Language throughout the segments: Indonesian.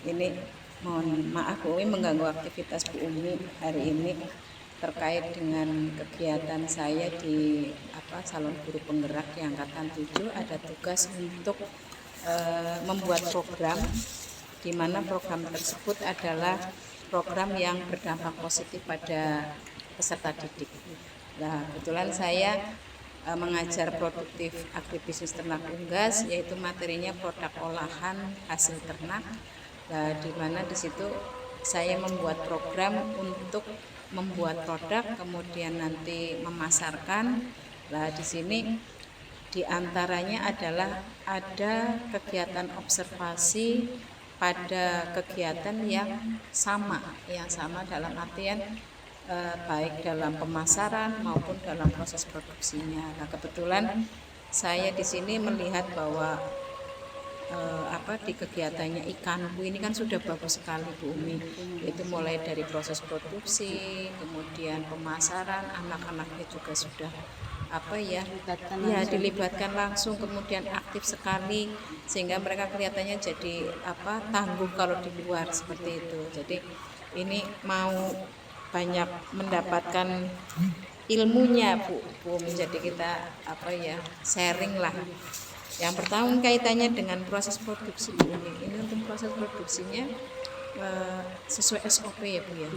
Ini mohon maaf Bu Umi mengganggu aktivitas Bu Umi hari ini terkait dengan kegiatan saya di Salon Guru Penggerak di Angkatan 7. Ada tugas untuk membuat program, di mana program tersebut adalah program yang berdampak positif pada peserta didik. Nah, kebetulan saya mengajar produktif agribisnis ternak unggas, yaitu materinya produk olahan hasil ternak. Nah, di mana di situ saya membuat program untuk membuat produk, kemudian nanti memasarkan. Nah, di sini diantaranya adalah ada kegiatan observasi pada kegiatan yang sama dalam artian baik dalam pemasaran maupun dalam proses produksinya. Nah, kebetulan saya di sini melihat bahwa di kegiatannya ikanku ini kan sudah bagus sekali Bu Umi. Itu mulai dari proses produksi, kemudian pemasaran, anak-anaknya juga sudah dilibatkan langsung, kemudian aktif sekali, sehingga mereka kelihatannya jadi tangguh kalau di luar seperti itu. Jadi ini mau banyak mendapatkan ilmunya Bu Umi. Jadi kita sharing lah. Yang pertama kaitannya dengan proses produksi Bu Umi. Ini untuk proses produksinya sesuai SOP ya Bu ya.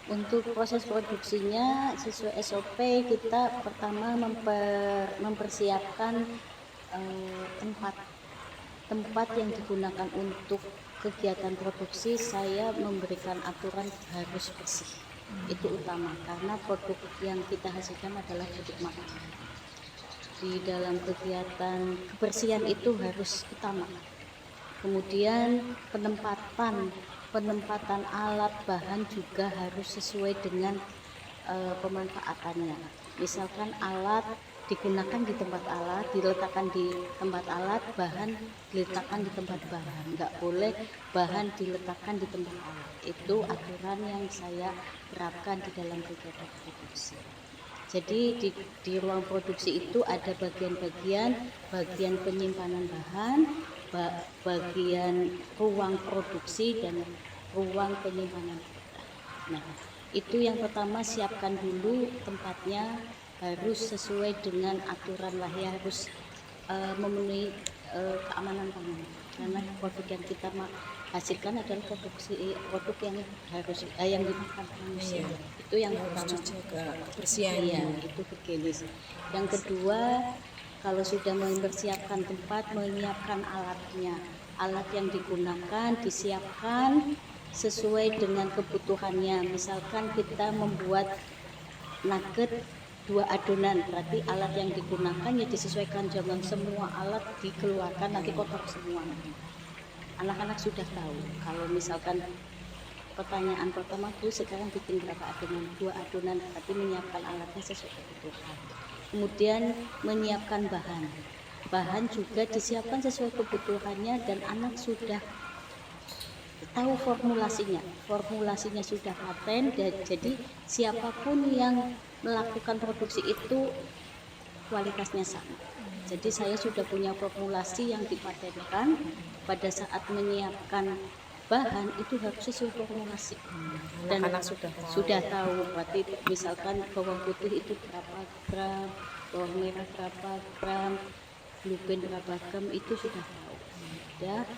Untuk proses produksinya sesuai SOP, kita pertama mempersiapkan tempat yang digunakan untuk kegiatan produksi. Saya memberikan aturan harus bersih. Itu utama, karena produk yang kita hasilkan adalah produk makanan. Di dalam kegiatan kebersihan itu harus utama. Kemudian penempatan alat bahan juga harus sesuai dengan pemanfaatannya. Misalkan alat digunakan di tempat alat, diletakkan di tempat alat, bahan diletakkan di tempat bahan. Nggak boleh bahan diletakkan di tempat alat. Itu aturan yang saya terapkan di dalam kegiatan produksi. Jadi di ruang produksi itu ada bagian penyimpanan bahan, bagian ruang produksi, dan ruang penyimpanan. Nah, itu yang pertama, siapkan dulu tempatnya, harus sesuai dengan aturan lah ya, harus memenuhi keamanan pangan, karena produk yang kita hasilkan adalah produk yang harus yang dimakan manusia. Itu yang pertama, kebersihannya. Itu higienis. Yang kedua, kalau sudah mempersiapkan tempat, menyiapkan alat yang digunakan disiapkan sesuai dengan kebutuhannya. Misalkan kita membuat nugget 2 adonan, berarti alat yang digunakan ya disesuaikan, jangan semua alat dikeluarkan nanti kotor semua. Anak-anak sudah tahu. Kalau misalkan pertanyaan pertama, Bu, sekarang bikin berapa adonan? 2 adonan, tapi menyiapkan alatnya sesuai kebutuhan. Kemudian menyiapkan bahan juga disiapkan sesuai kebutuhannya, dan anak sudah tahu formulasinya sudah paten, dan jadi siapapun yang melakukan produksi itu kualitasnya sama. Jadi saya sudah punya formulasi yang dipatenkan. Pada saat menyiapkan bahan itu harus sesuai formulasi, dan anak sudah tahu. Berarti misalkan bawang putih itu berapa gram, bawang merah berapa gram, blueberry berapa gram, itu sudah tahu ya.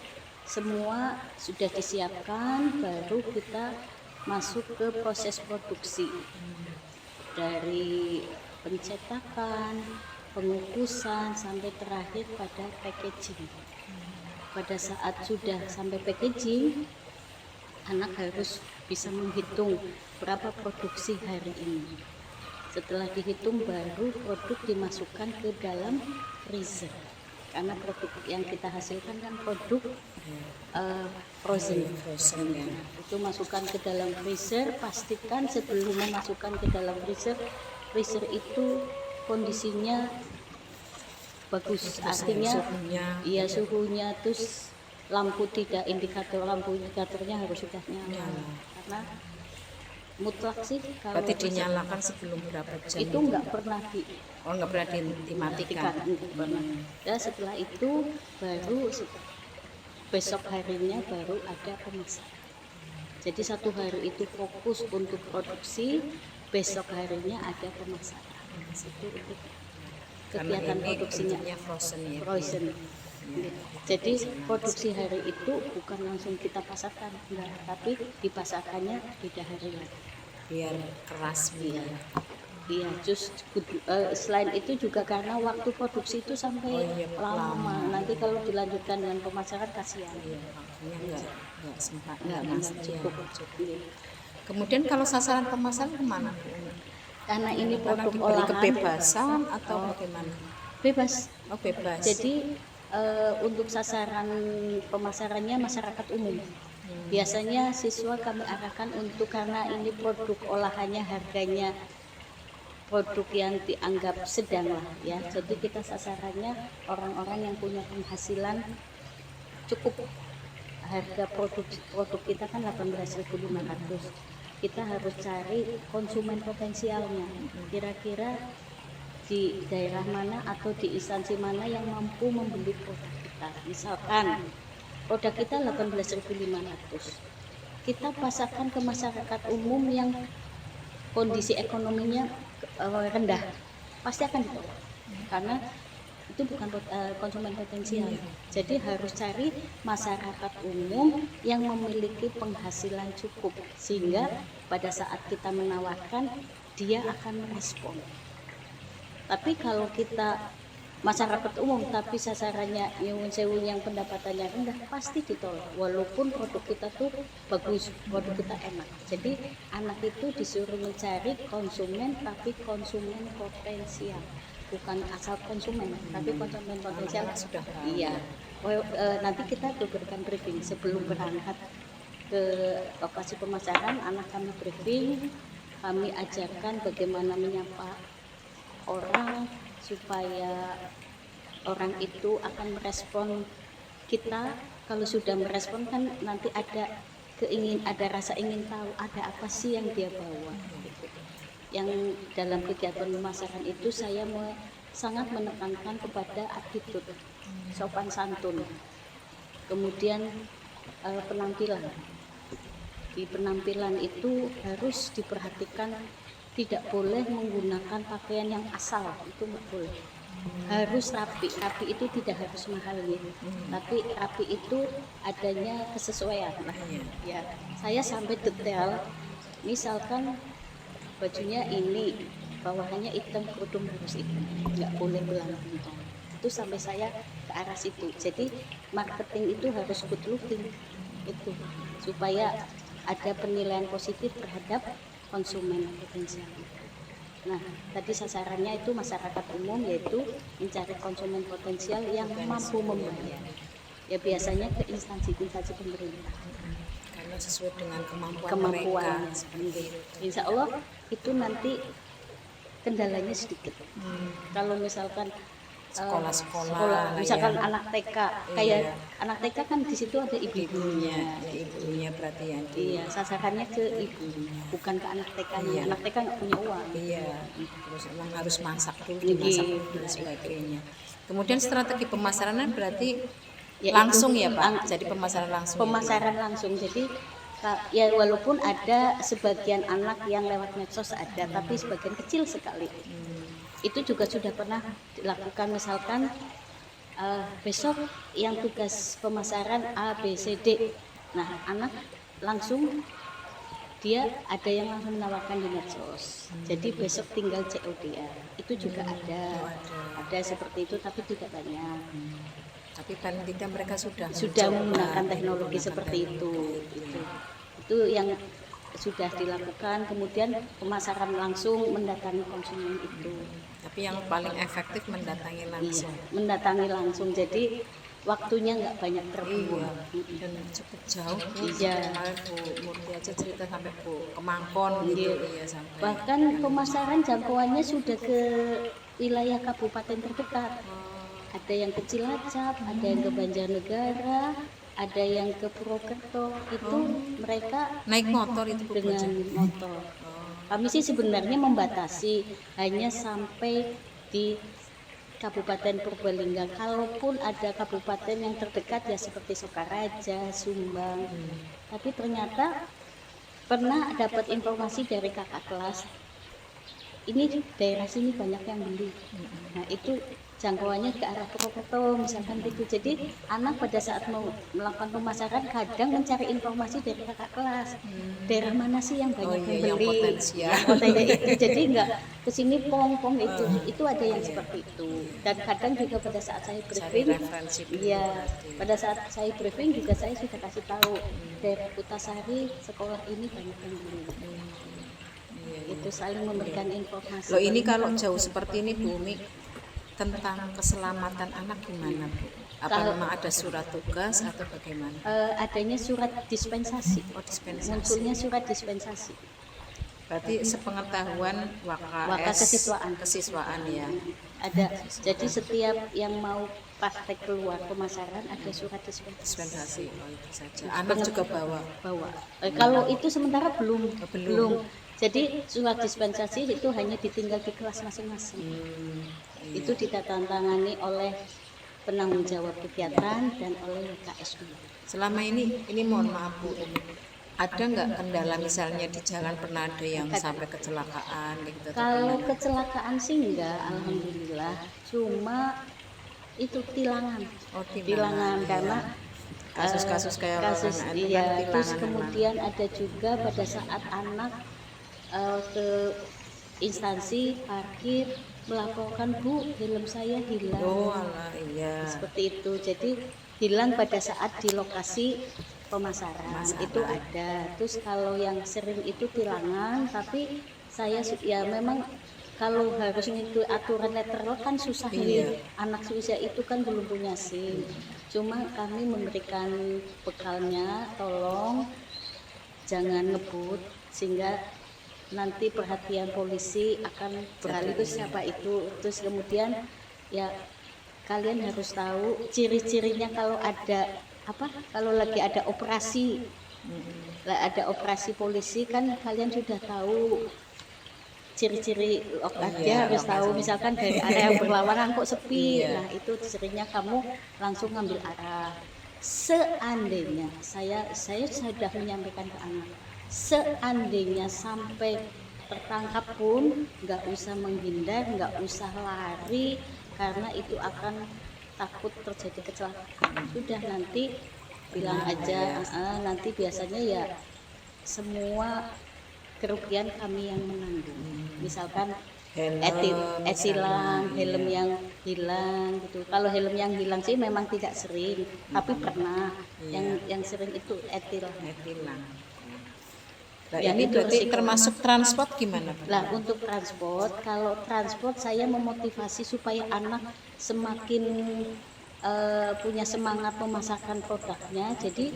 Semua sudah disiapkan, baru kita masuk ke proses produksi, dari pencetakan, pengukusan, sampai terakhir pada packaging. Pada saat sudah sampai packaging, anak harus bisa menghitung berapa produksi hari ini. Setelah dihitung, baru produk dimasukkan ke dalam freezer, karena produk yang kita hasilkan kan produk frozen ya. Itu masukkan ke dalam freezer. Pastikan sebelum memasukkan ke dalam freezer itu kondisinya bagus, artinya suhunya, terus lampu indikatornya harus sudah nyala. Karena mutlak sih kalau dinyalakan sebelum berapa jam itu nggak pernah dimatikan. Ya, setelah itu baru besok harinya baru ada pemasaran. Jadi satu hari itu fokus untuk produksi, besok harinya ada pemasaran. Itu untuk Karena kegiatan ini produksinya bentuknya frozen ya. frozen. Jadi produksi hari itu bukan langsung kita pasarkan, enggak, tapi dipasarkannya beda hari lagi. Biar keras Iya. ya. Iya, selain itu juga karena waktu produksi itu sampai lama. Nanti kalau dilanjutkan dengan pemasaran kasihan. Iya, waktunya nggak sempat, Enggak masuk cukup. Iya. Kemudian kalau sasaran pemasaran kemana Bu Umi? Karena ini Karena produk diberi olahan kebebasan atau bagaimana? bebas. Oh bebas. Jadi untuk sasaran pemasarannya masyarakat umum. Biasanya siswa kami arahkan untuk, karena ini produk olahannya harganya produk yang dianggap sedang lah ya. Jadi kita sasarannya orang-orang yang punya penghasilan cukup. Harga produk kita kan 18.500. Kita harus cari konsumen potensialnya. Kira-kira di daerah mana atau di instansi mana yang mampu membeli produk kita. Misalkan produk kita 18.500. Kita pasarkan ke masyarakat umum yang kondisi ekonominya rendah, pasti akan ditolak karena itu bukan konsumen potensial. Jadi harus cari masyarakat umum yang memiliki penghasilan cukup, sehingga pada saat kita menawarkan dia akan merespon. Tapi kalau kita masyarakat umum tapi sasarannya nyuwun sewu yang pendapatannya rendah, pasti ditolak walaupun produk kita tuh bagus, produk kita enak. Jadi anak itu disuruh mencari konsumen, tapi konsumen potensial, bukan asal konsumen, tapi konsumen potensial. Sudah Iya. Nanti kita berikan briefing sebelum berangkat ke lokasi pemasaran. Anak kami briefing, kami ajarkan bagaimana menyapa orang supaya orang itu akan merespon kita. Kalau sudah merespon kan nanti ada rasa ingin tahu ada apa sih yang dia bawa. Yang dalam kegiatan pemasaran itu saya sangat menekankan kepada attitude, sopan santun, kemudian penampilan. Di penampilan itu harus diperhatikan, tidak boleh menggunakan pakaian yang asal, itu nggak boleh. Harus rapi itu tidak harus mahal ya, tapi rapi itu adanya kesesuaian. Ya, saya sampai detail, misalkan bajunya ini, bawahannya hitam, kerudung harus hitam, nggak boleh belang bintang. Itu sampai saya ke arah situ. Jadi marketing itu harus good looking itu, supaya ada penilaian positif terhadap konsumen potensial. Nah, tadi sasarannya itu masyarakat umum, yaitu mencari konsumen potensial yang mampu membayar. Ya biasanya ke instansi-instansi pemerintah. Karena sesuai dengan kemampuan mereka. Insya Allah itu nanti kendalanya sedikit. Kalau misalkan sekolah-sekolah, misalkan ya. anak TK, kayak anak TK kan di situ ada ibunya berarti ya. Iya, sasarannya ke ibunya, bukan ke anak TK-nya. Anak TK nggak punya uang. Iya, terus emang harus masak dulu, dimasak dulu dan sebagainya. Kemudian strategi pemasaran berarti ya langsung ya Pak, jadi pemasaran langsung. Pemasaran langsung, jadi ya walaupun ada sebagian anak yang lewat medsos ada, tapi sebagian kecil sekali. Itu juga sudah pernah dilakukan, misalkan besok yang tugas pemasaran A, B, C, D. Nah, anak langsung dia ada yang langsung menawarkan di medsos. Jadi besok tinggal COD-an. Itu juga ada seperti itu, tapi tidak banyak. Tapi paling tidak mereka sudah menggunakan teknologi seperti itu. Itu yang sudah dilakukan. Kemudian pemasaran langsung mendatangi konsumen itu. Tapi yang paling efektif mendatangi langsung. Iya, mendatangi langsung. Jadi waktunya nggak banyak terbuang. Dan cukup jauh. Iya. Bu Murti aja cerita sampai ke Mangkon gitu. Iya, sampai. Bahkan pemasaran jangkauannya sudah ke wilayah kabupaten terdekat. Ada yang ke Cilacap, ada yang ke Banjarnegara, ada yang ke Purwokerto. Itu mereka naik motor itu dengan motor. Kami sih sebenarnya membatasi hanya sampai di Kabupaten Purbalingga. Kalaupun ada kabupaten yang terdekat ya seperti Sokaraja, Sumbang. Tapi ternyata pernah dapat informasi dari kakak kelas, ini daerah sini banyak yang beli. Nah itu jangkauannya ke arah Purwokerto misalkan gitu. Jadi anak pada saat mau melakukan pemasaran kadang mencari informasi dari kakak kelas, daerah mana sih yang banyak yang yang beli, potensial. yang potensial itu. Jadi nggak kesini pong itu ada yang seperti itu. Dan kadang juga pada saat saya Cari briefing, referensi dulu iya berarti. pada saat saya briefing juga saya sudah kasih tahu daerah Kutasari sekolah ini banyak yang beli. Iya, Itu saling memberikan informasi. Loh ini kalau jauh seperti ini Bu Umi, tentang keselamatan anak gimana Bu? Apa Kalau- memang ada surat tugas atau bagaimana? Adanya surat dispensasi. Oh, dispensasi. Munculnya surat dispensasi. Berarti sepengetahuan Waka WKS kesiswaan. ya. Ada. Jadi setiap yang mau praktek keluar pemasaran ada surat dispensasi. Dispensasi, oh itu saja. Anak juga bawa. Bawa. Kalau itu sementara belum. belum. Jadi surat dispensasi itu hanya ditinggal di kelas masing-masing. Itu ditandatangani oleh penanggung jawab kegiatan dan oleh WKS. Selama ini mohon maaf Bu, ada nggak kendala misalnya di jalan pernah ada yang sampai kecelakaan gitu? atau Kalau gimana? kecelakaan sih enggak, alhamdulillah. Cuma itu tilangan. Oh, Tilangan iya. karena Kasus-kasus kayak kasus orang itu kan iya. tilangan Terus memang. kemudian ada juga pada saat anak ke instansi parkir melaporkan, Bu, helm saya hilang. Oh alah, iya. Seperti itu. Jadi hilang pada saat di lokasi pemasaran itu ada. Terus kalau yang sering itu tilangan, tapi saya ya memang kalau harus ngikuti aturan letterlock kan susah nih. Anak usia itu kan belum punya SIM. Cuma kami memberikan bekalnya, tolong jangan ngebut sehingga nanti perhatian polisi akan beralih ke siapa itu. Terus kemudian ya kalian harus tahu ciri-cirinya kalau ada kalau lagi ada operasi polisi kan kalian sudah tahu ciri-ciri dia harus tahu misalkan dari area yang berlawanan kok sepi. Nah itu cirinya kamu langsung ngambil arah. Seandainya saya sudah menyampaikan ke anak, seandainya sampai tertangkap pun nggak usah menghindar, nggak usah lari karena itu akan takut terjadi kecelakaan. Sudah nanti bilang aja, nanti biasanya ya semua kerugian kami yang menanggung. Misalkan etilang, helm yang hilang gitu. Kalau helm yang hilang sih memang tidak sering, tapi pernah. Yang sering itu etilang. Nah, ini berarti termasuk transport gimana Pak? Lah untuk transport, kalau transport saya memotivasi supaya anak semakin punya semangat memasarkan produknya. Jadi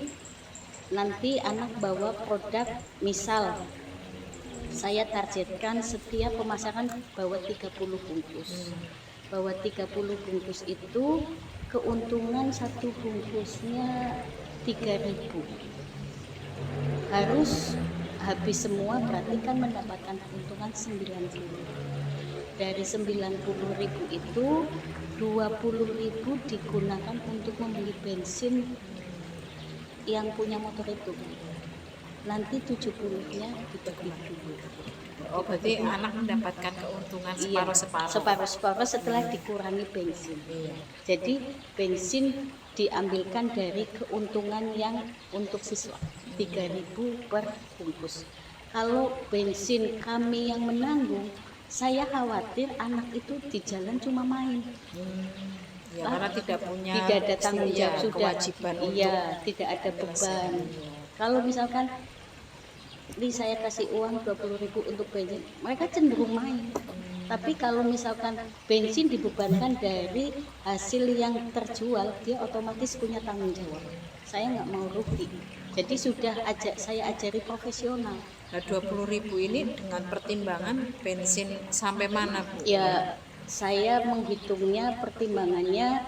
nanti anak bawa produk, misal saya targetkan setiap pemasaran bawa 30 bungkus. Bawa 30 bungkus itu keuntungan satu bungkusnya 3.000. Harus habis semua berarti kan mendapatkan keuntungan 90. Dari 90.000 itu 20.000 digunakan untuk membeli bensin yang punya motor itu. Nanti 70-nya dibagi dulu. Oh berarti anak mendapatkan keuntungan separuh-separuh. Setelah dikurangi bensin. Jadi bensin diambilkan dari keuntungan yang untuk siswa 3.000 per bungkus. Kalau bensin kami yang menanggung, saya khawatir anak itu di jalan cuma main. Ya, karena tidak ada tanggung jawab sudah, kewajiban tidak ada beban. Kalau misalkan ini saya kasih uang 20.000 untuk bensin, mereka cenderung main. Tapi kalau misalkan bensin dibebankan dari hasil yang terjual, dia otomatis punya tanggung jawab. Saya nggak mau rugi. Jadi sudah saya ajari profesional. Nah 20.000 ini dengan pertimbangan bensin sampai mana Bu? Ya saya menghitungnya pertimbangannya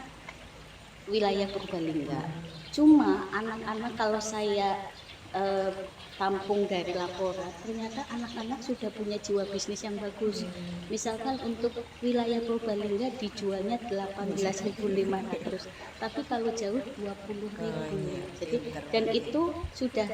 wilayah Purbalingga. Cuma anak-anak kalau saya tampung dari laporan, ternyata anak-anak sudah punya jiwa bisnis yang bagus. Misalkan untuk wilayah Purbalingga dijualnya 18.500, tapi kalau jauh 20.000. Jadi dan itu sudah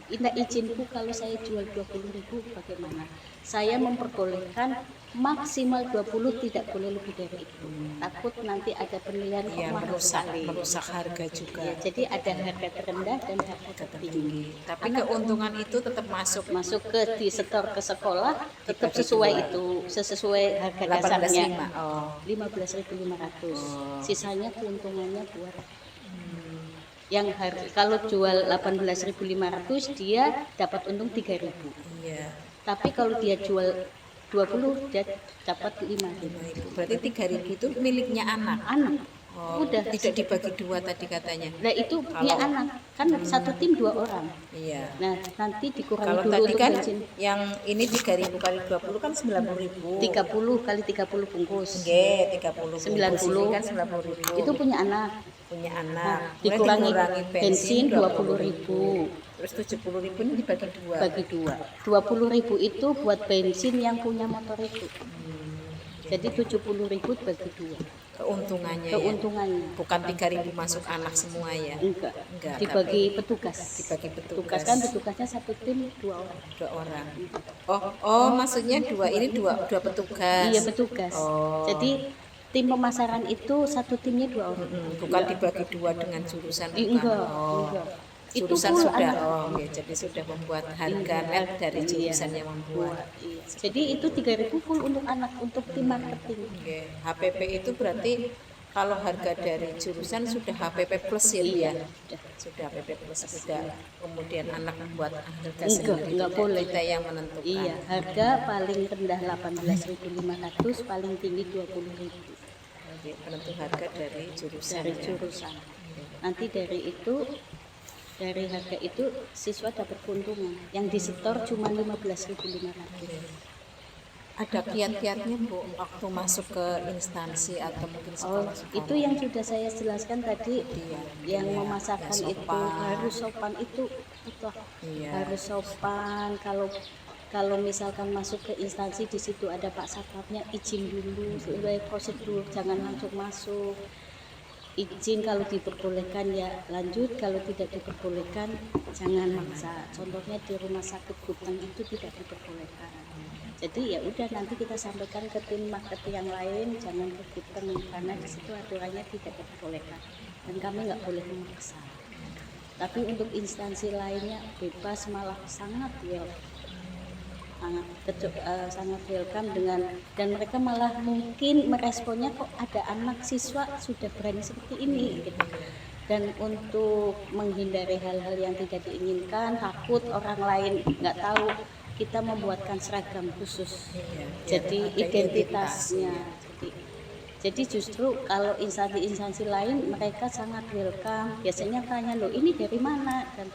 minta izinku, kalau saya jual 20.000 bagaimana? Saya memperbolehkan maksimal 20, tidak boleh lebih dari itu. Takut nanti ada penilaian Iya, mahal sekali. merusak harga juga. Ya, jadi ada harga terendah dan harga tertinggi. Tapi keuntungan itu tetap masuk Masuk ke di setor ke sekolah tetap sesuai itu, sesuai harga dasarnya 15.500. Sisanya keuntungannya buat yang kalau jual 18.500 dia dapat untung 3.000. Iya. Tapi kalau dia jual 20 dia dapat 5.000. Berarti 3.000 itu miliknya anak. Udah Tidak dibagi dua tadi katanya. Nah itu punya anak kan satu tim 2 orang. Iya. Nah nanti dikurangi Kalau dulu tadi untuk kan bensin. yang ini 3.000 kali 20 kan 90.000. 30 kali 30 bungkus. Oke, 30 90. kan 90.000. Itu punya anak. Dikurangi bensin 20.000. Terus 70.000 ini dibagi dua. Bagi 2. 20.000 itu buat bensin yang punya motor itu. Jadi 70.000 bagi 2. Keuntungannya. Bukan 3.000 masuk anak semua ya. Enggak. tapi Dibagi petugas. petugas Kan petugasnya satu tim 2 orang. 2 orang. Maksudnya ini dua petugas. Iya, petugas. Jadi tim pemasaran itu satu timnya 2 orang. Bukan dibagi 2 dengan jurusan. Enggak. Jurusan itu sudah jadi sudah membuat harga net dari jurusan yang membuat. Jadi itu 3.000 full untuk anak, untuk tim marketing. HPP itu berarti kalau harga dari jurusan sudah HPP plus ya. Sudah HPP plus, sudah kemudian anak membuat harga sendiri. Enggak boleh. Kita yang menentukan. Iya, harga paling rendah 18.500, paling tinggi 20.000. Penentu harga dari jurusan. Nanti dari harga itu siswa dapat keuntungan. Yang disetor cuma 15.500. Ada kiat-kiatnya Bu waktu masuk ke instansi atau mungkin sekolah? Itu yang sudah saya jelaskan tadi. Yang memasarkan itu harus sopan, itu harus sopan. Kalau misalkan masuk ke instansi, di situ ada Pak Satpamnya, izin dulu sesuai prosedur, jangan langsung masuk. Izin, kalau diperbolehkan ya lanjut, kalau tidak diperbolehkan jangan maksa. Contohnya di rumah sakit Guteng itu tidak diperbolehkan. Jadi ya udah, nanti kita sampaikan ke tim marketing yang lain, jangan ke Guteng karena di situ aturannya tidak diperbolehkan dan kami nggak boleh memaksa. Tapi untuk instansi lainnya bebas, malah sangat welcome dan mereka malah mungkin meresponnya, kok ada anak siswa sudah berani seperti ini gitu. Dan untuk menghindari hal-hal yang tidak diinginkan, takut orang lain nggak tahu, kita membuatkan seragam khusus. Jadi identitasnya. Jadi justru kalau instansi-instansi lain mereka sangat welcome. Biasanya tanya, loh ini dari mana, dan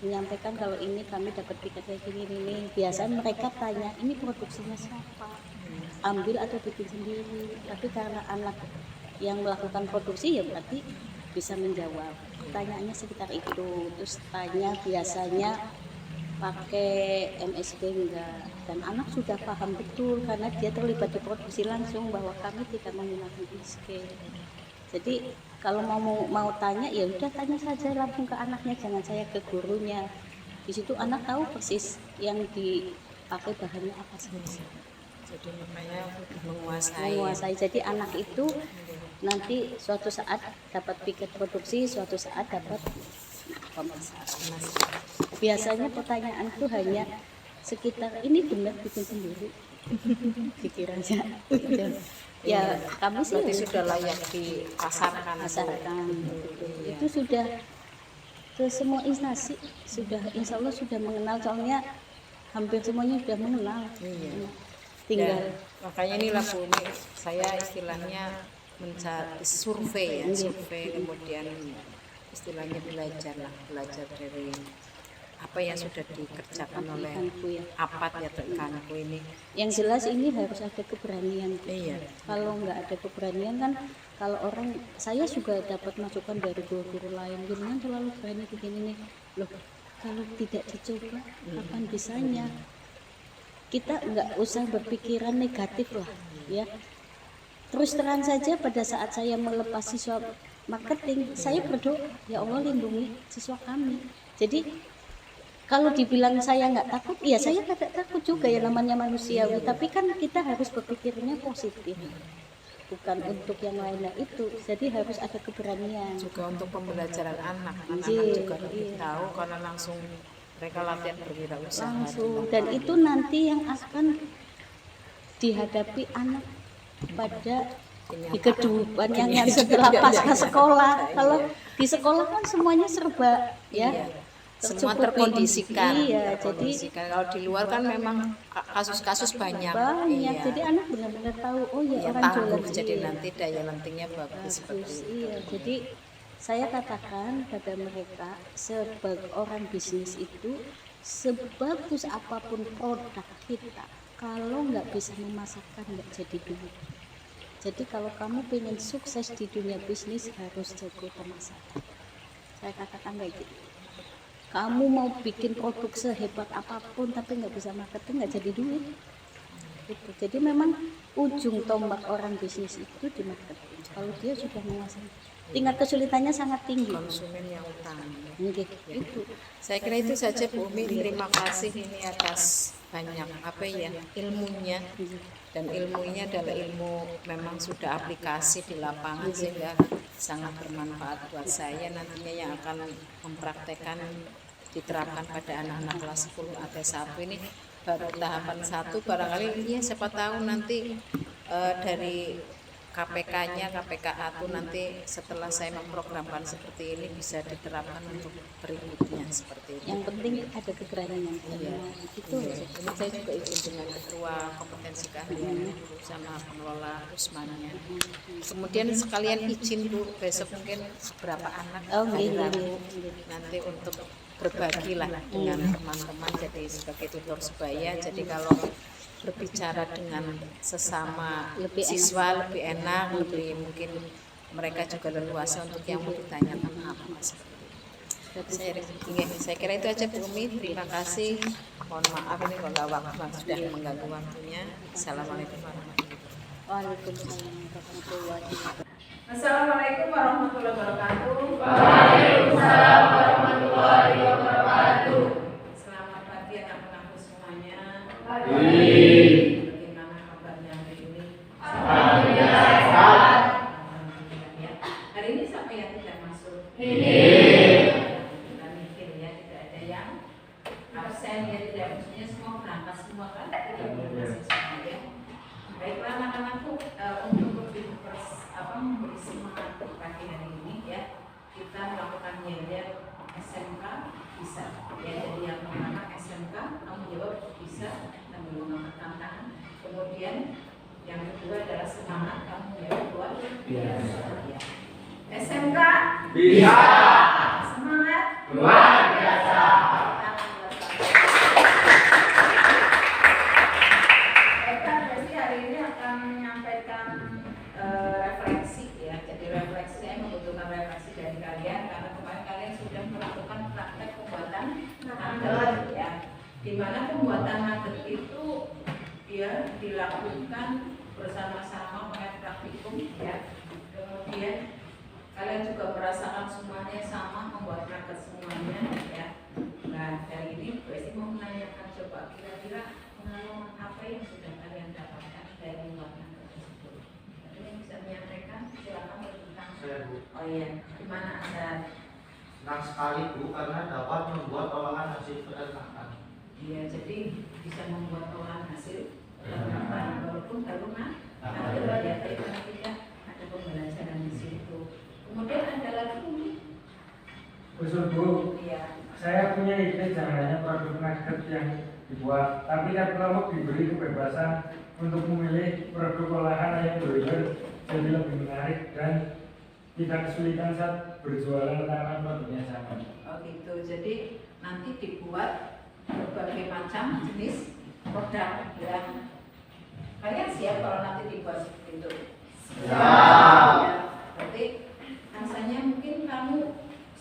menyampaikan kalau ini kami dapat tiket kayak gini. Biasanya mereka tanya, ini produksinya siapa, ambil atau bikin sendiri. Tapi karena anak yang melakukan produksi ya berarti bisa menjawab pertanyaannya sekitar itu. Terus tanya biasanya pakai MSG enggak, dan anak sudah paham betul karena dia terlibat di produksi langsung bahwa kami tidak menggunakan MSG. Jadi kalau mau tanya ya udah tanya saja langsung ke anaknya, jangan saya ke gurunya. Di situ anak tahu persis yang dipakai bahannya apa saja. Jadi makanya menguasai. Jadi anak itu nanti suatu saat dapat tiket produksi, suatu saat dapat pemasaran. Biasanya pertanyaan itu hanya sekitar, ini benar bikin sendiri? Pikirannya. Ya kami sih sudah layak dipasarkan. Itu sudah ke semua instansi, sudah insya Allah sudah mengenal, soalnya hampir semuanya sudah mengenal. Tinggal makanya inilah Bu, saya istilahnya mencari survei kemudian istilahnya belajar dari apa yang sudah dikerjakan oleh APAT ya rekanku ini. Yang jelas ini harus ada keberanian. Kalau nggak ada keberanian kan, kalau orang, saya juga dapat masukan dari guru-guru lain, gimana terlalu berani begini nih loh, kalau tidak dicoba kapan bisanya. Kita nggak usah berpikiran negatif lah ya. Terus terang saja, pada saat saya melepas siswa marketing, saya berdoa, ya Allah lindungi siswa kami. Jadi kalau dibilang saya nggak takut, ya saya tidak takut juga, ya namanya manusiawi. Tapi kan kita harus berpikirnya positif, bukan untuk yang lainnya itu. Jadi harus ada keberanian. Juga untuk pembelajaran anak juga lebih tahu karena langsung mereka latihan berwirausaha Langsung, dan itu nanti yang akan dihadapi anak pada di kehidupan yang setelah pasca sekolah. Kalau di sekolah kan semuanya serba ya, semua terkondisikan. Iya, jadi kalau di luar kan memang kasus-kasus banyak. Jadi anak benar-benar tahu, oh ya, orang tangguh, jualan. jadi nanti daya lentingnya bagus. Iya, jadi saya katakan pada mereka, sebagai orang bisnis itu, sebagus apapun produk kita, kalau nggak bisa memasarkan nggak jadi duit. Jadi kalau kamu pengen sukses di dunia bisnis harus jago pemasaran. Saya katakan kayak gitu. Kamu mau bikin produk sehebat apapun tapi nggak bisa marketing, nggak jadi duit. Gitu. Jadi memang ujung tombak orang bisnis itu di marketing. Kalau dia sudah menguasai, tingkat kesulitannya sangat tinggi. Konsumen yang utama. Itu. Saya kira itu saja Bu Umi. Terima kasih ini atas banyak ilmunya, dan ilmunya adalah ilmu memang sudah aplikasi di lapangan sehingga sangat bermanfaat buat saya nantinya yang akan mempraktekkan diterapkan pada anak-anak kelas 10 AT1 ini baru tahapan 1. Barangkali ya siapa tahu nanti dari KPK-nya, KPKA itu nanti setelah saya memprogramkan seperti ini bisa diterapkan untuk berikutnya seperti itu. Yang penting ada keberanian. Itu ini saya juga izin dengan ketua kompetensi keahlian guru sama pengelola Usmania. Kemudian sekalian izin Bu, besok mungkin beberapa anak hari Rabu nanti untuk berbagi lah dengan teman-teman jadi sebagai tutor sebaya. Jadi kalau berbicara dengan sesama siswa lebih enak, lebih mungkin mereka juga leluasa untuk yang mau ditanyakan apa seperti itu. Saya kira itu aja Bu Umi. Terima kasih. Mohon maaf ini kalau waktu sudah mengganggu waktunya. Assalamualaikum warahmatullahi wabarakatuh. Waalaikumsalam warahmatullahi wabarakatuh. Assalamualaikum warahmatullahi wabarakatuh. Waalaikumsalam warahmatullahi wabarakatuh. Selamat pagi anak-anakku semuanya. Pagi. Bagaimana kabarnya hari ini? Alhamdulillah sehat. Ya. Hari ini siapa yang tidak masuk? Ini. Kita mikir ya, tidak ada yang absen ya, tidak, maksudnya semua berangkat semua kan? Ya. Baiklah anak-anakku, untuk memberi semangat pagi hari ini ya, kita melakukan yel SMK bisa ya. Jadi yang pertama SMK, kamu jawab bisa sambil mengangkat tangan. Kemudian yang kedua adalah semangat, kamu jawab luar biasa ya. SMK Bisa. Semangat Luar biasa. Eka pasti hari ini akan menyampaikan refleksi ya. Jadi refleksi, saya membutuhkan refleksi dari kalian karena kemarin kalian sudah melakukan praktek pembuatan nugget ya. Di mana pembuatan nugget itu ya dilakukan bersama-sama oleh praktikum ya. Kemudian kalian juga merasakan semuanya sama, membuat nugget semuanya ya. Nah dari ini pasti mau menanyakan, coba kira-kira pengalaman apa yang sudah kalian dapatkan dari membuat nugget tersebut. Ada yang bisa menyampaikan? Silakan berbincang. Oh iya, gimana Anda? Senang sekali Bu karena dapat membuat olahan hasil peternakan. Iya, jadi bisa membuat olahan hasil peternakan walaupun baru ada ya, tapi paling tidak ada pembelajaran di situ. Kemudian ada lagi mungkin? Usul Bu, Iya. saya punya ide jangan hanya produk nugget yang dibuat, tapi kan kelompok diberi kebebasan untuk memilih produk olahan yang berbeda jadi lebih menarik dan tidak kesulitan saat berjualan karena produknya sama. Oh gitu, jadi nanti dibuat berbagai macam jenis produk yang kalian siap kalau nanti dibuat seperti itu? Siap. Ya, berarti rasanya mungkin kamu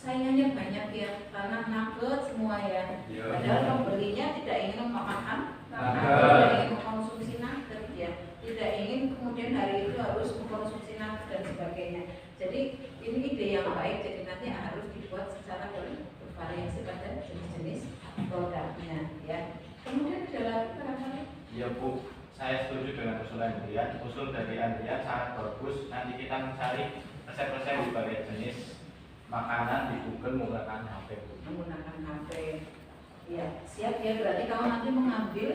saingannya banyak ya, karena nugget semua ya. Padahal pembelinya tidak ingin memakan, tidak ingin mengkonsumsi nugget ya, tidak ingin kemudian hari itu harus mengkonsumsi nugget dan sebagainya. Jadi ini ide yang baik, jadi nanti harus dibuat secara bervariasi pada jenis-jenis produknya ya. Kemudian ada lagi barangkali? Ya Bu, saya setuju dengan usulan Andrian. Usul dari Andrian sangat bagus. Nanti kita mencari resep-resep di berbagai jenis makanan di Google menggunakan HP. Menggunakan HP. Ya, siap ya. Berarti kamu nanti mengambil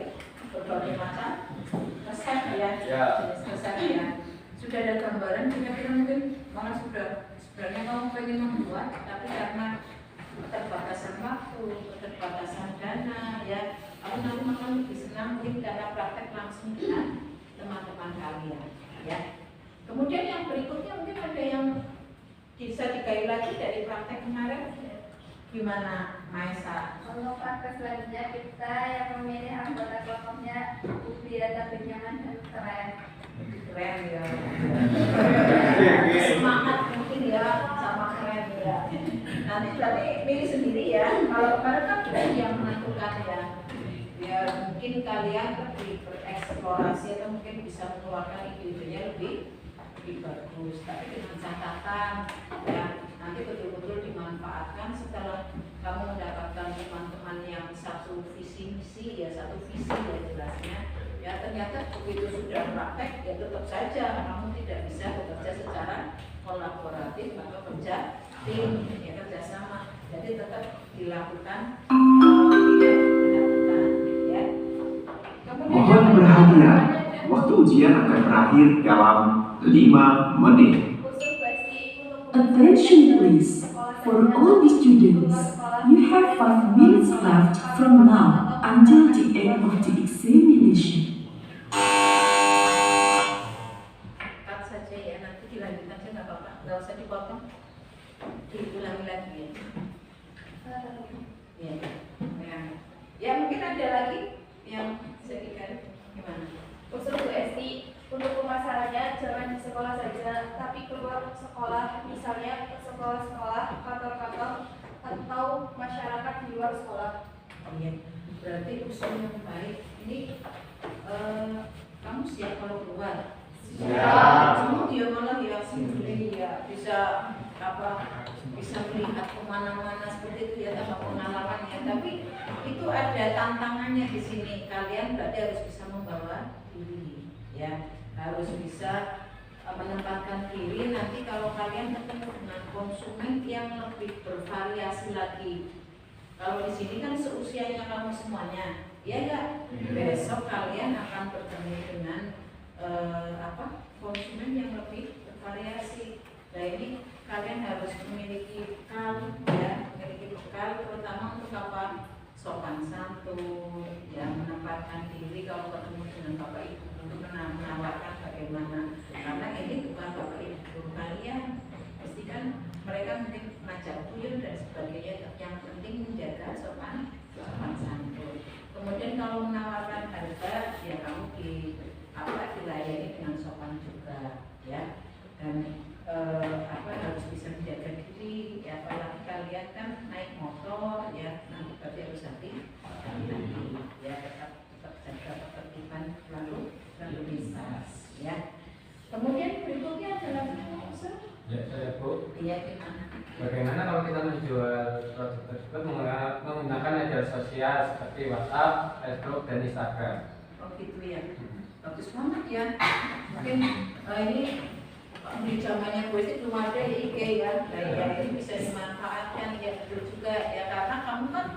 berbagai macam resep ya, jenis resep ya. Sudah ada gambaran, kira-kira mungkin malah sudah sebenarnya kamu pengen membuat, tapi karena keterbatasan waktu, keterbatasan dana ya, kamu nanti makan lebih senang mungkin karena praktek langsung dengan teman-teman kalian ya. Kemudian yang berikutnya mungkin ada yang bisa digali lagi dari praktek kemarin. Gimana Maesa? Untuk praktek selanjutnya kita yang memilih anggota kelompoknya biar lebih nyaman dan keren. Keren ya. Semangat mungkin ya, sama keren ya. Nanti berarti pilih sendiri ya. Kalau kemarin kan kita yang menentukan ya. Biar mungkin kalian lebih bereksplorasi atau mungkin bisa mengeluarkan ide-idenya lebih bagus. Tapi dengan catatan ya, nanti betul-betul dimanfaatkan setelah kamu mendapatkan teman-teman yang satu visi misi ya, satu visi ya jelasnya. Ya ternyata begitu sudah praktek ya tetap saja kamu tidak bisa bekerja secara kolaboratif atau kerja tim ya, kerjasama. Jadi tetap dilakukan ya. Mohon perhatian, waktu ujian akan berakhir dalam 5 menit. Attention please, for all the students, you have 5 minutes left from now until the end of the examination. Cut saja ya, nanti dilanjut aja nggak apa-apa, nggak usah dipotong, diulangi lagi ya. Ya mungkin ada lagi yang bisa dikali gimana? Usul Bu Esti, untuk pemasarannya jangan di sekolah saja, tapi keluar sekolah, misalnya ke sekolah-sekolah, kantor-kantor, atau masyarakat di luar sekolah. Oh iya, berarti usul yang baik. Ini kamu siap kalau keluar? Siap. Kamu dia malah ya sendiri ya, bisa bisa melihat kemana-mana seperti itu ya, tambah pengalaman ya. Tapi itu ada tantangannya di sini. Kalian berarti harus bisa membawa diri ya, harus bisa menempatkan diri. Nanti kalau kalian ketemu dengan konsumen yang lebih bervariasi lagi, kalau di sini kan seusianya kamu semuanya, ya enggak? Besok kalian akan bertemu dengan konsumen yang lebih bervariasi. Nah ini kalian harus memiliki bekal ya, memiliki bekal terutama untuk apa? Sopan santun, ya menempatkan diri kalau ketemu dengan bapak ibu untuk menawarkan bagaimana, karena ini bukan bapak ibu guru kalian, pasti kan mereka mungkin ngajak buyur dan sebagainya, yang penting menjaga sopan santun. Kemudian kalau menawarkan harga ya kamu dilayani dengan sopan juga ya, dan harus bisa menjaga diri ya, apalagi kalian kan naik motor ya, nanti berarti harus hati-hati ya, tetap jaga ketertiban lalu lintas ya. Kemudian berikutnya adalah usul. Ya, saya Bu. Iya, gimana? Bagaimana kalau kita menjual produk tersebut menggunakan media sosial seperti WhatsApp, Facebook, dan Instagram? Oh gitu ya. Bagus banget ya. Mungkin ini di zamannya gue sih belum ada ya IG ya. Nah ya ini bisa dimanfaatkan ya, betul juga ya, karena kamu kan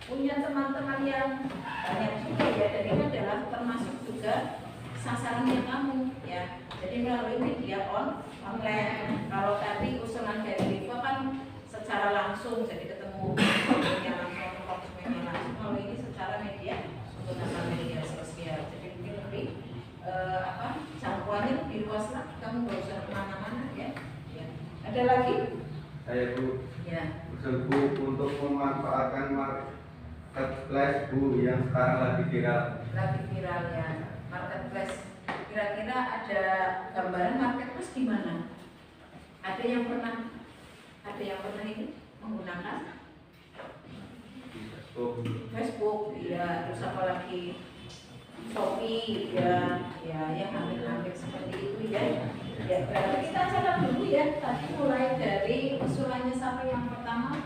punya teman-teman yang banyak juga ya, dan ini adalah termasuk juga sasarannya kamu ya. Jadi melalui media online. Kalau tadi usulan dari Riva kan secara langsung, jadi ketemu konsumennya langsung. Kalau ini secara media, menggunakan media sosial, jadi mungkin lebih jangkauannya lebih luas lah. Kamu nggak usah kemana-mana ya. Ada lagi? Saya Bu. Ya. Usul Bu untuk memanfaatkan marketplace Bu yang sekarang lagi viral. Lagi viral ya, marketplace. Kira-kira ada gambaran marketplace di mana? Ada yang pernah ini? menggunakan Facebook, ya, terus apalagi Shopee, ya, yang hampir-hampir seperti itu ya. Ya, berarti kita catat dulu ya. Tadi mulai dari usulannya sampai yang pertama.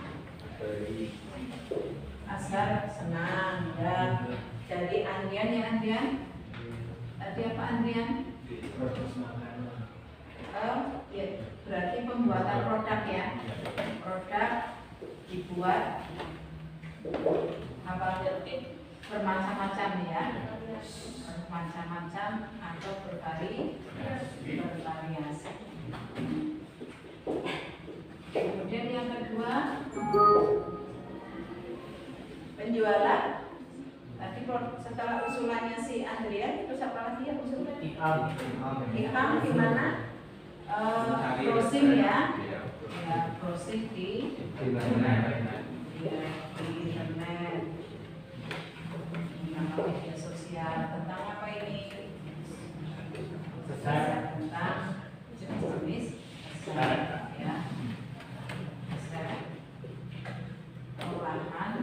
Asar, senang, ya. Dari Andrian ya Andrian. Tadi apa Andrian? Ya, berarti pembuatan produk ya. Produk dibuat apa bermacam-macam ya, bermacam-macam atau bervariasi. Kemudian yang kedua, penjualan. Tadi setelah usulannya si Andrian, terus apa lagi yang usulnya? Ikam di mana? Browsing ya, browsing di internet, media sosial. Tentang apa ini? Tentang jenis-jenis ya, olahan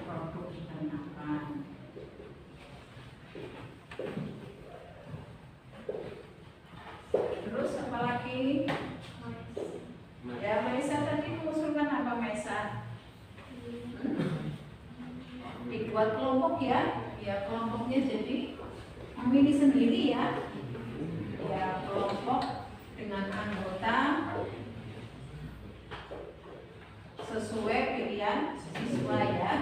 produk peternakan. Terus apa lagi? Ya, Maisa tadi mengusulkan apa Maisa? Dibuat kelompok ya, kelompoknya jadi memilih sendiri ya, kelompok dengan anggota sesuai pilihan siswa ya,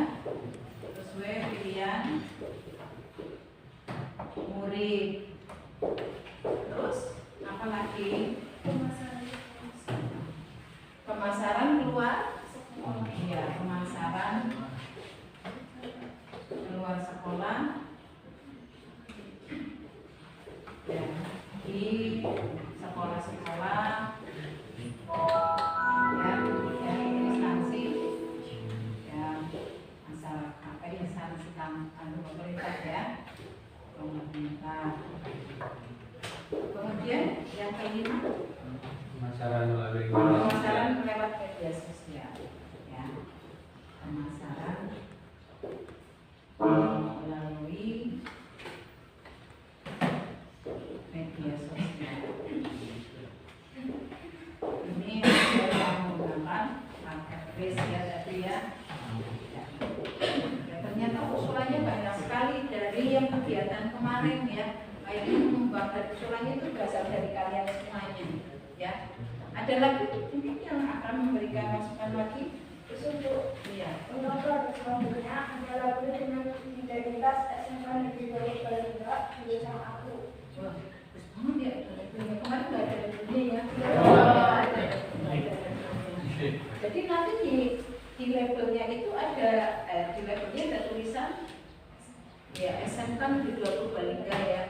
sesuai pilihan murid. Terus apa lagi? Pemasaran keluar, ya, pemasaran keluar sekolah ya, di sekolah-sekolah ya, dari instansi ya, masyarakat, instansi pemerintah ya, pemerintah. Kemudian yang kelima, pemasaran melalui lewat media sosial ya, pemasaran melalui media sosial. Ini yang menggunakan marketplace ya tadi ya. Ternyata usulannya banyak sekali dari yang kegiatan kemarin ya. Ini membakar usulannya itu berasal dari kalian semuanya ya. Ada lagi mungkin yang akan memberikan masukan lagi? Terus untuk untuk produk selanjutnya adalah dengan identitas SMK Negeri Baru Balingga jurusan aku. Wah, terus banget ya. Kemarin nggak ada labelnya ya. Jadi nanti di labelnya itu ada di labelnya ada tulisan ya SMK Negeri Baru Balingga ya.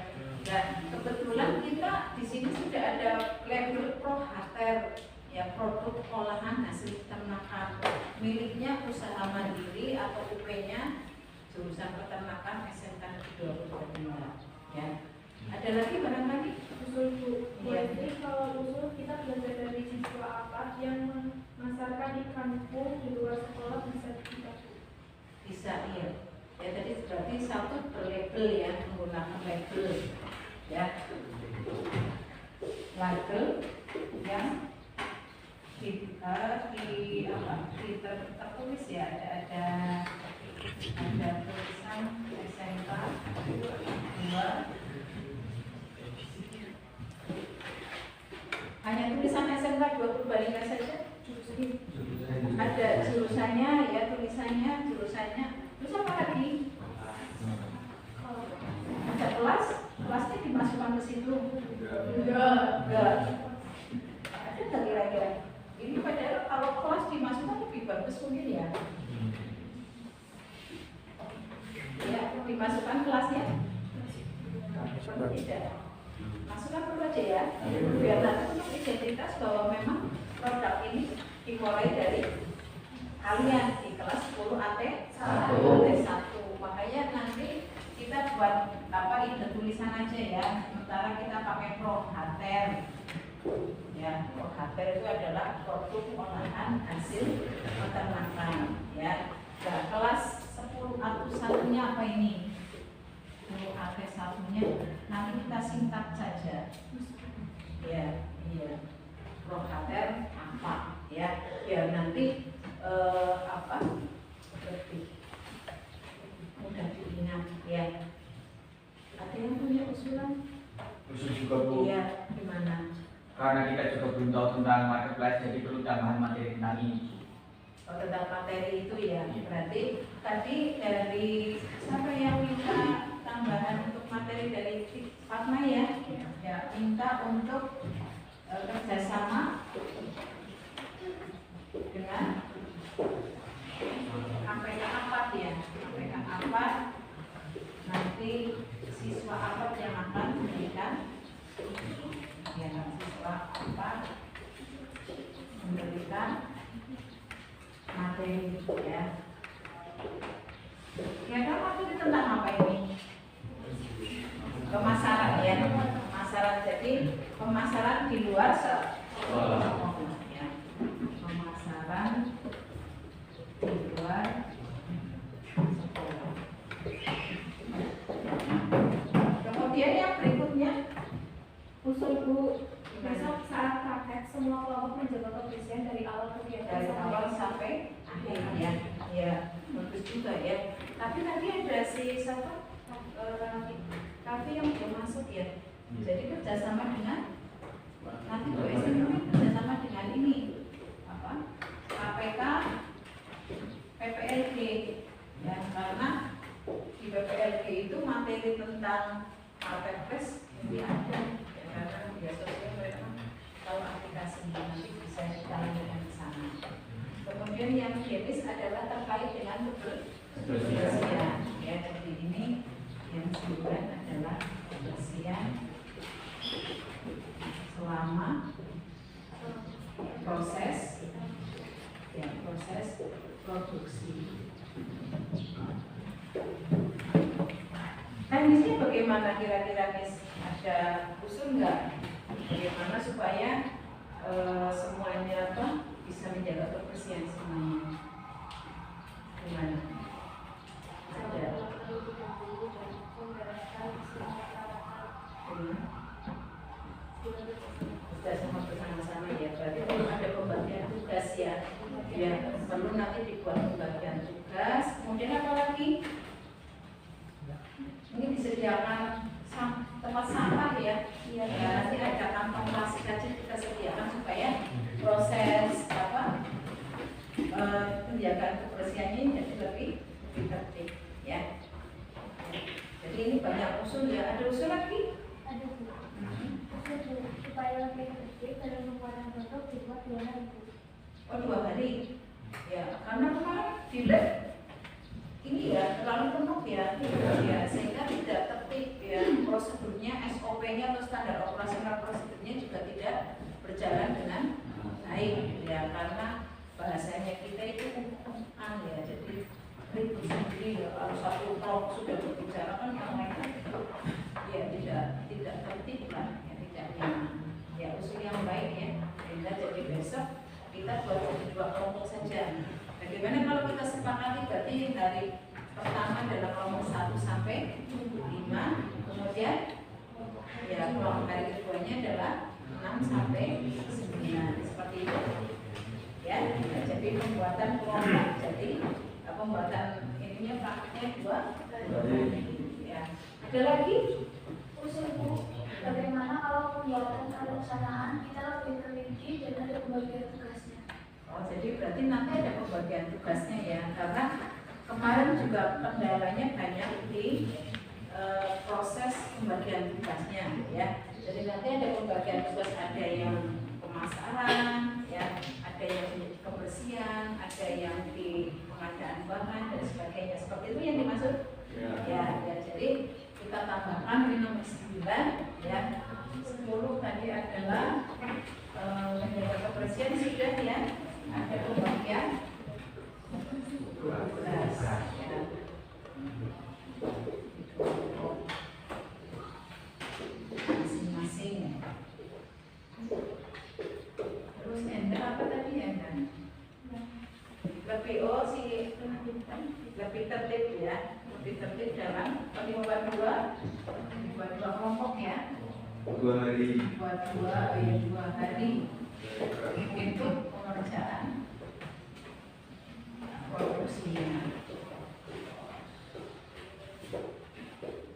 Dan kebetulan kita di sini sudah ada label Prohater ya, produk olahan hasil peternakan miliknya usaha mandiri atau UP-nya jurusan peternakan SMK Negeri 20 ya. Ada lagi barang lagi? Usul Bu. Jadi kalau usul kita belajar dari siswa apa yang memasarkan di kampung di luar sekolah bisa kita. Bisa iya. Ya tadi berarti satu berlabel ya, menggunakan label ya. Label yang tertulis ya, ada tulisan SMK 2. Hanya tulisan SMK 2 Purbalingga saja. Ada jurusannya ya, tulisannya. Terus apa lagi? Ada kelasnya dimasukkan ke situ. Enggak. Ada nggak kira-kira? Ini padahal kalau kelas dimasukkan lebih bagus mungkin ya. Ya, dimasukkan kelasnya. Tidak. Masukkan dulu aja ya. Biar nanti untuk identitas bahwa memang produk ini dimulai dari kalian di kelas 10 AT1. Makanya nanti kita buat apa ide tulisan aja ya. Sementara kita pakai Prohater Ya, prokater itu adalah produk olahan hasil peternakan. Ya, nah, kelas 10 atau satunya apa ini? AT satunya nanti kita singkat saja. Ya, iya. Prokater apa? Ya, biar nanti lebih mudah diingat. Ya. Ada yang punya usulan? Usul juga Bu. Iya, gimana? Karena kita juga belum tahu tentang marketplace, jadi perlu tambahan materi tentang ini. Oh, tentang materi itu ya. Berarti tadi dari siapa yang minta tambahan untuk materi dari Fatma ya? Ya, minta untuk kerjasama dengan APK 4 ya. APK 4 nanti siswa apa yang akan memberikan ya, siswa apa memberikan materi ya. Kira-kira materi tentang apa ini? Pemasaran ya, pemasaran. Jadi pemasaran di luar sekolah ya. Pemasaran di luar sekolah. Kemudian yang berikutnya Usul Bu, besok saat praktek semua kelompok menjaga kebersihan dari awal kegiatan dari awal sampai akhir ya. Ya, bagus juga ya. Tapi tadi ada si siapa? Kafe yang belum masuk ya. Jadi kerjasama dengan nanti Bu SMP kerjasama dengan ini apa? KPK, PPLG ya, karena di PPLG itu materi tentang marketplace ini ada ya, karena media sosial mereka tahu aplikasinya, nanti bisa ditanyakan di sana. Kemudian yang jenis adalah terkait dengan kebersihan ya. Jadi ini yang sebulan adalah kebersihan selama proses ya, proses produksi. Teknisnya bagaimana kira-kira Miss? Ada usul nggak? Bagaimana supaya semuanya bisa menjaga kebersihan semuanya? Gimana? Ada. Sudah sama bersama-sama ya. Berarti perlu ada pembagian tugas ya. Ya, perlu nanti dibuat pembagian tugas. Kemudian apa lagi? Ini disediakan tempat sampah ya. Ya, nanti ada kantong plastik aja kita sediakan supaya proses penjagaan kebersihannya jadi lebih tertib ya. Jadi ini banyak usul ya. Ada usul lagi? Ada Bu. Usul supaya lebih tertib dari pembuatan produk dibuat 2 hari Bu. Oh, 2 hari. Ya, karena kemarin di lab ini ya terlalu penuh ya, ya sehingga tidak tertib ya, prosedurnya SOP-nya atau standar operasional prosedurnya juga tidak berjalan dengan baik ya, karena bahasanya kita itu ya, jadi ribut sendiri ya, kalau satu kelompok sudah berbicara kan yang lain ya tidak tertib lah ya, tidak nyaman ya. Usul yang baik ya, sehingga jadi besok kita buat jadi 2 kelompok saja. Bagaimana kalau kita sepakati berarti dari pertama adalah kelompok 1 sampai 5, kemudian ya kelompok hari keduanya adalah 6 sampai 9 seperti itu ya. Nah, jadi pembuatan kelompok, jadi pembuatan ininya praktiknya 2 ya. Ada lagi Usul Bu, bagaimana kalau pembuatan perencanaan kita lebih teliti dan ada pembagian tugasnya? Oh, jadi berarti nanti ada pembagian tugasnya ya, karena kemarin juga kendalanya banyak di proses pembagian tugasnya ya. Jadi nanti ada pembagian tugas, ada yang pemasaran ya, ada yang kebersihan, ada yang di pengadaan bahan dan sebagainya. Seperti itu yang dimaksud ya. Jadi kita tambahkan ini nomor 9 ya. 10 tadi adalah menjaga kebersihan sudah ya. Ada pembagian tugas ya. Masing-masing. 2 hari. buat 2 hari untuk pengerjaan produksinya.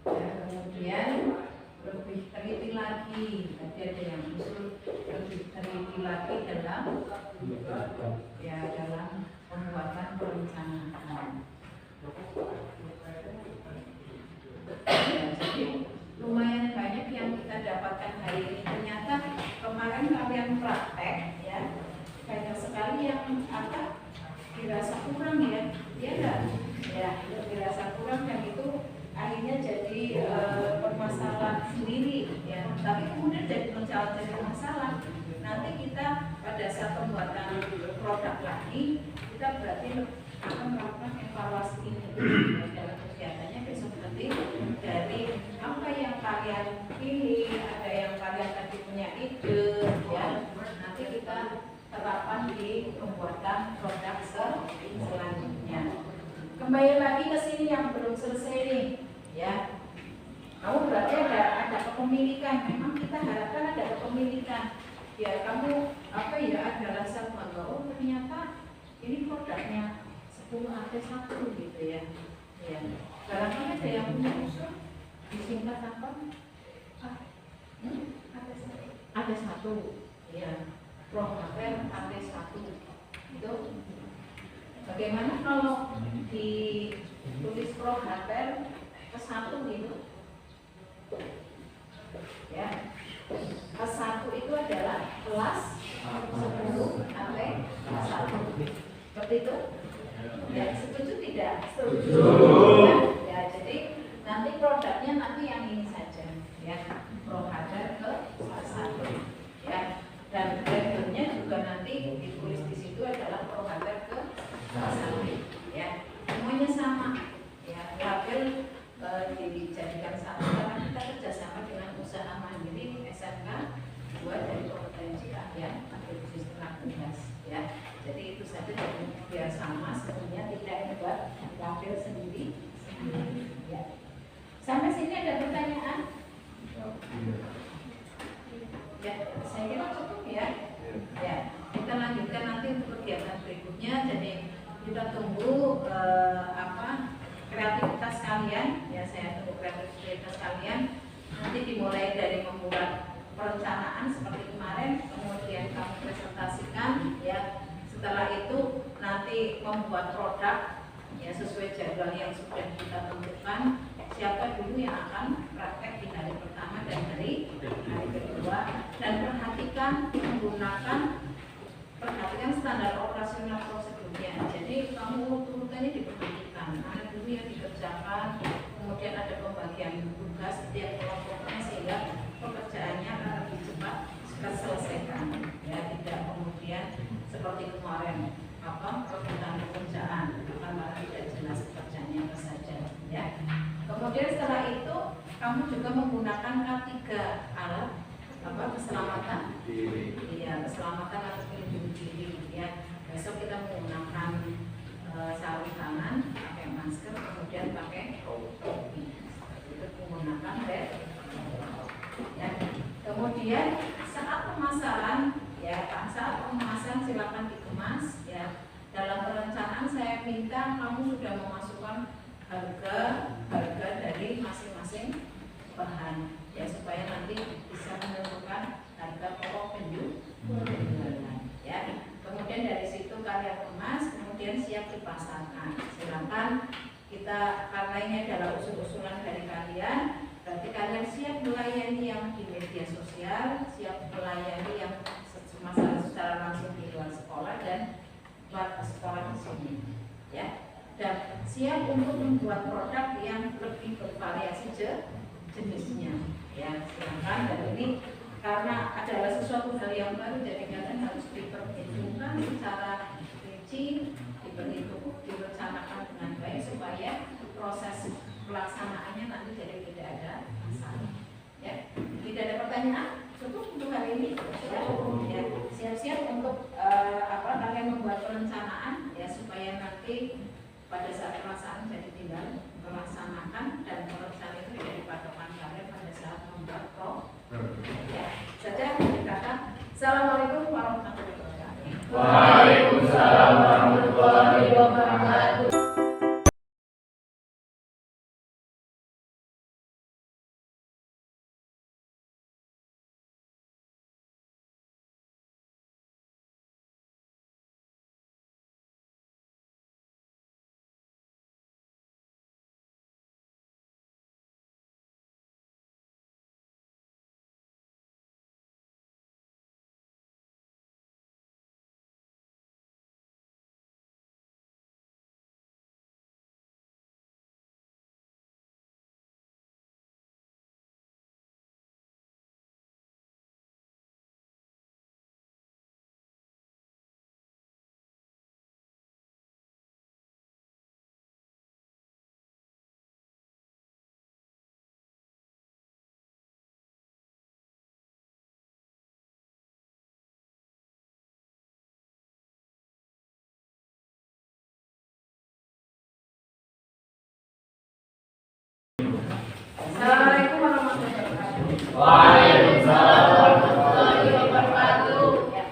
Dan kemudian lebih teliti lagi, tadi ada yang usul lebih teliti lagi dalam pembuatan perencanaan. Ya, jadi lumayan banyak yang kita dapatkan hari ini. Ternyata kemarin kalian praktek ya, banyak sekali yang dirasa kurang ya, enggak? Ya, dirasa kurang dan itu akhirnya jadi permasalahan sendiri ya. Tapi kemudian jadi masalah. Nanti kita pada saat pembuatan produk lagi, kita berarti akan melakukan evaluasi ini dalam kegiatannya besok nanti dari apa yang kalian pilih, ada yang kalian tadi punya ide ya, nanti kita terapkan di pembuatan produk selanjutnya. Kembali lagi ke sini yang belum selesai nih ya. Kamu berarti ada kepemilikan, memang kita harapkan ada kepemilikan ya, kamu ada rasa bangga, oh ternyata ini produknya 10 AT1 gitu ya. Ya, barangkali ada yang punya usul disingkat apa? AT1 ya, Prohater AT1 itu bagaimana kalau ditulis Prohater ke-1 gitu ya. Ke-1 itu adalah kelas 10 AT1 seperti itu ya. Setuju tidak? Setuju ya. Jadi nanti produknya nanti yang ini saja ya, Prohater ke-1 ya, dan labelnya juga nanti ditulis di situ adalah Prohater ke-1 ya, semuanya sama ya. Label dijadikan satu karena kita kerjasama dengan usaha mandiri SMK 2 dari kompetensi keahlian agribisnis ternak unggas ya. Jadi itu saja, jadi biar sama semuanya, tidak membuat label sendiri ya. Sampai sini ada pertanyaan? Ya, saya kira cukup ya. Ya, kita lanjutkan nanti untuk kegiatan berikutnya. Jadi kita tunggu kreativitas kalian ya, saya tunggu kreativitas kalian. Nanti dimulai dari membuat perencanaan seperti kemarin, kemudian kamu presentasikan ya. Setelah itu nanti membuat produk ya sesuai jadwal yang sudah kita tentukan. Siapa dulu yang akan praktek di hari pertama dan hari kedua, dan perhatikan standar operasional prosedurnya. Jadi kamu urutannya diperhatikan, mana dulu yang dikerjakan, kemudian ada pembagian tugas setiap kelompoknya sehingga pekerjaannya akan lebih cepat terselesaikan ya, tidak kemudian seperti kemarin permintaan pekerjaan karena tidak jelas pekerjaannya apa saja ya. Kemudian setelah itu kamu juga menggunakan K3 alat keselamatan, iya, keselamatan atau pelindung diri ya. Besok kita menggunakan sarung tangan, pakai masker, kemudian pakai topi, itu menggunakan bed ya. Kemudian saat pemasaran ya, saat pemasaran silakan dikemas ya. Dalam perencanaan saya minta kamu sudah memasukkan harga dari masing-masing bahan ya, supaya nanti bisa menentukan harga pokok penjualan ya. Kemudian dari situ kalian kemas, kemudian siap dipasarkan. Silakan kita, karena ini adalah usul-usulan dari kalian, berarti kalian siap melayani yang di media sosial, siap melayani yang masalah secara langsung di luar sekolah dan luar sekolah di sini ya. Dan siap untuk membuat produk yang lebih bervariasi jenisnya ya. Silakan, dan ini karena adalah sesuatu hal yang baru, jadi kalian harus diperhitungkan secara rinci, direncanakan dengan baik supaya proses pelaksanaannya nanti jadi tidak ada masalah ya. Tidak ada pertanyaan? Cukup untuk hari ini ya. Ya, siap-siap untuk kalian membuat perencanaan ya, supaya nanti pada saat pelaksanaan jadi tinggal melaksanakan, dan perencanaan itu menjadi patokan kalian pada saat membuat produk. saja kata Assalamualaikum warahmatullahi wabarakatuh. Waalaikumsalam warahmatullahi wabarakatuh. Assalamualaikum warahmatullahi wabarakatuh. Waalaikumsalam warahmatullahi wabarakatuh. Ya.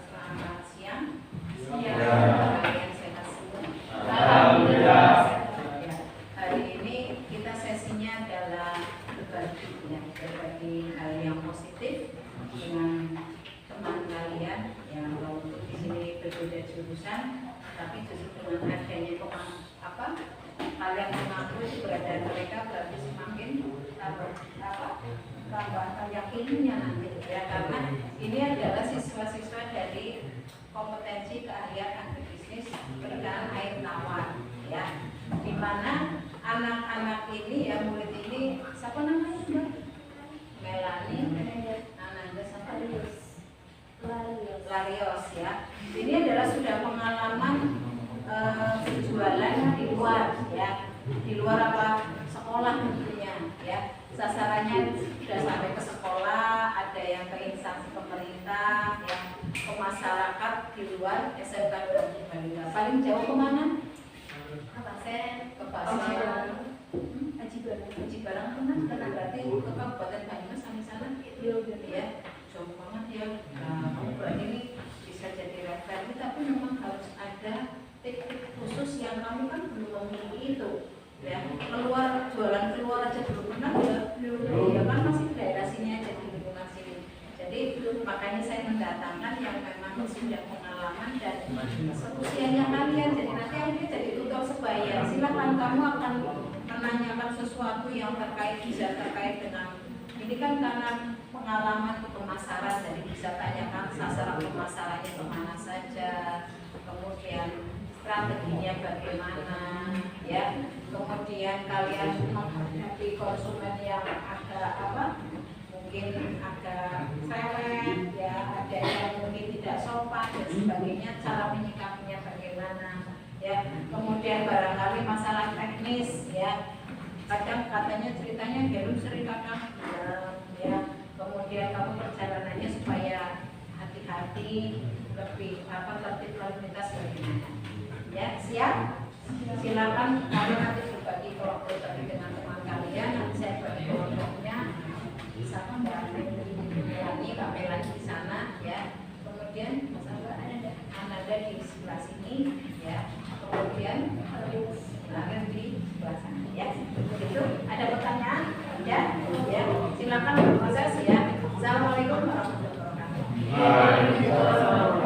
Selamat siang. Kalian sehat semua? Alhamdulillah. Ya. Hari ini kita sesinya adalah berbagi hal yang positif dengan teman kalian yang walaupun di sini berbeda jurusan, tapi justru dengan adanya kalian mengaku keberadaan mereka berarti semakin tambah yakinnya nanti ya, karena ini adalah siswa-siswa dari kompetensi keahlian agribisnis perikanan air tawar ya, di mana anak-anak ini ya, murid ini siapa namanya Mbak? Melani, Ananda, siapa? Larios ya. Ini adalah sudah pengalaman jualan di luar ya, di luar sekolah tentunya ya. Sasarannya sudah sampai ke sekolah, ada yang ke instansi pemerintah, yang ke masyarakat di luar SMK Bangka. Paling jauh kemana? Ke Pasir, Haji Barang pernah berarti ke Kabupaten Banyumas sampai sana ya, jauh banget ya. Kamu berarti ini bisa jadi referensi, tapi memang harus ada teknik khusus yang kamu kan belum memiliki itu ya. Jualan keluar aja belum pernah ya kan, masih di daerah sini aja, di lingkungan sini. Jadi makanya saya mendatangkan yang memang sudah pengalaman dan seusianya kalian, jadi nanti akhirnya jadi tutor sebaya. Silakan kamu akan menanyakan sesuatu yang bisa terkait dengan ini kan, karena pengalaman pemasaran, jadi bisa tanyakan sasaran pemasarannya kemana saja, kemudian strateginya bagaimana ya, kemudian kalian menghadapi konsumen yang mungkin agak cerewet ya, ada yang mungkin tidak sopan dan sebagainya, cara menyikapinya bagaimana ya. Kemudian barangkali masalah teknis ya, kadang katanya ceritanya belum sering kakak ya, kemudian kamu perjalanannya supaya hati-hati, lebih tertib lalu lintas bagaimana ya. Siap? Silakan kalian nanti berbagi kelompok tadi dengan teman kalian, nanti saya bagi kelompoknya sama Mbak Melani, Mbak Melani di sana ya, kemudian Mas Ananda di sebelah sini ya, kemudian Laren di sebelah sana ya. Begitu, ada pertanyaan? Ya, ya. Silakan berproses ya. Assalamualaikum warahmatullahi wabarakatuh. Waalaikumsalam.